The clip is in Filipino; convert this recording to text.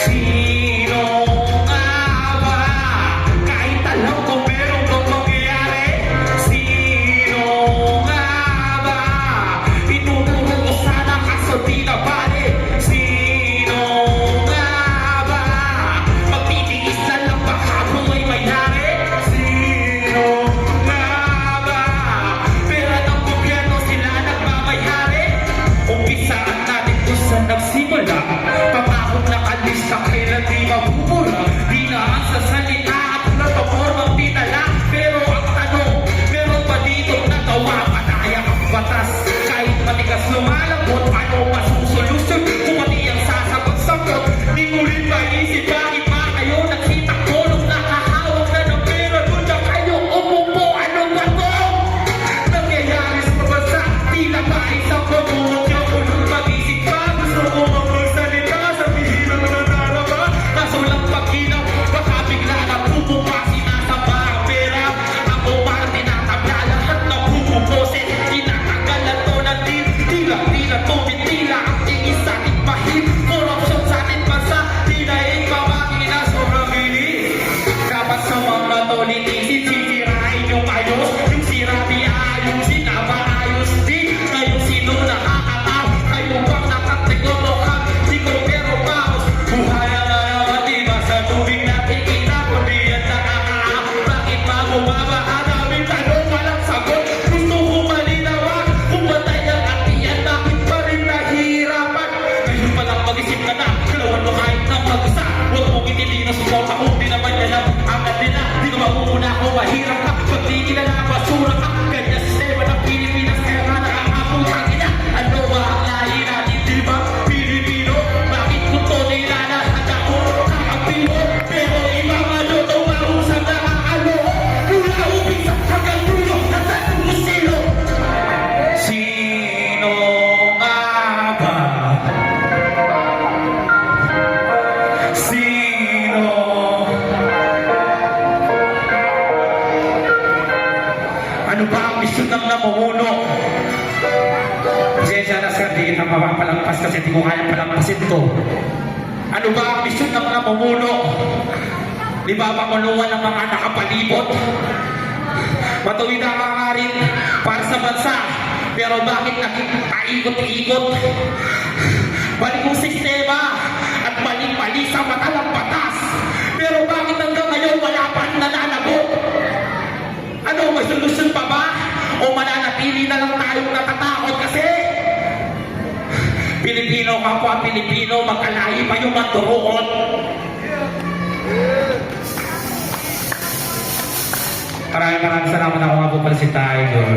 Sino nga ba? Kahit alam ko meron bang mangyayari. Sino nga ba? Ituturo ko sana kaso di na bale. Sino nga ba? Magtitiis na lang baka buhay mayari. Sino nga ba? Pera ng gobyerno sila nagmamayari. Umpisaan natin kung saan nagsimula. Papakot na kalista kailan di mabubura. Di naman sa salita at plataformang pinala. Pero ang tanong, meron pa dito nagawa pataya ang batas. Kahit matigas lumalabot, ano masusolusyon? Kung mati ang sasagot-sagot, di mo rin maisip bakit pa kayo nagsitakbo nung nakahawak na ng pera. Doon na kayo umupo, ano ba to? Nangyayari sa bansa, tila ba isang pamumutyo? Kung mag-isip pa, gusto ko magsalita, sabihin ang nadarama. Kaso lang pag-inaw, baka bigla na pupupa, sinasamba ang pera. Ako parang tinatabla lahat na pupuposin. Tinatanggalan to ng tila tumitila ang tingin sa ating pahit. Korupsyon sa ating bansa, tinaig pamakina sobrang bilis. Dapat sa mga to linisin, sisirain yung ayos. Yung sira di ayusin, na maayos din. Ngayong sino nakakataw, kayo bang nakatigolo ka? Di ko pero baos, buhay na naman di ba sa tubig natin kita? Kundi yan nakakaaw, bakit ba bumaba? Maraming tanong, walang sagot. Gusto ko malinawan, kung batay ang atiyan, bakit pa rin nahihirapan? Ngayon pa lang mag-isip ka na, galawan mo kahit na mag-isa. Huwag mong itili na support ako, di naman yan ang agad nila. Di ka mamumuna ako, mahirap ka, pag di kilala, basura ka. Ganyan sistema ng Pilipinas, kaya nga nakakaputang ina. Ano ba ang lahi natin, di ba? Pilipino, bakit kung to nila lahat ako kakapilo? Pero ibang ano to marusang nakakalo. Mula umpisa hanggang dulo, nasa sino? Sino nga ba? Sino? Ano ba ang misyon ng namumuno? Pasensya na sir, di kita mapapalampas kasi di ko kaya palampasin to. Ano ba ang misyon ng namumuno? Di ba makulungan ng mga nakapalibot? Matuwid ang hangarin para sa bansa, pero bakit naging paikot-ikot? Balik ang sistema at mali-mali sa mata ng batas. Pero bakit hanggang ngayon wala pa nananagot? Ano, may solusyon pa ba? O mananatili na lang tayong natatakot kasi? Pilipino kapwa Pilipino, magkalahi pa yung maturuon. Maraming salamat ako nga po pala si Tiger.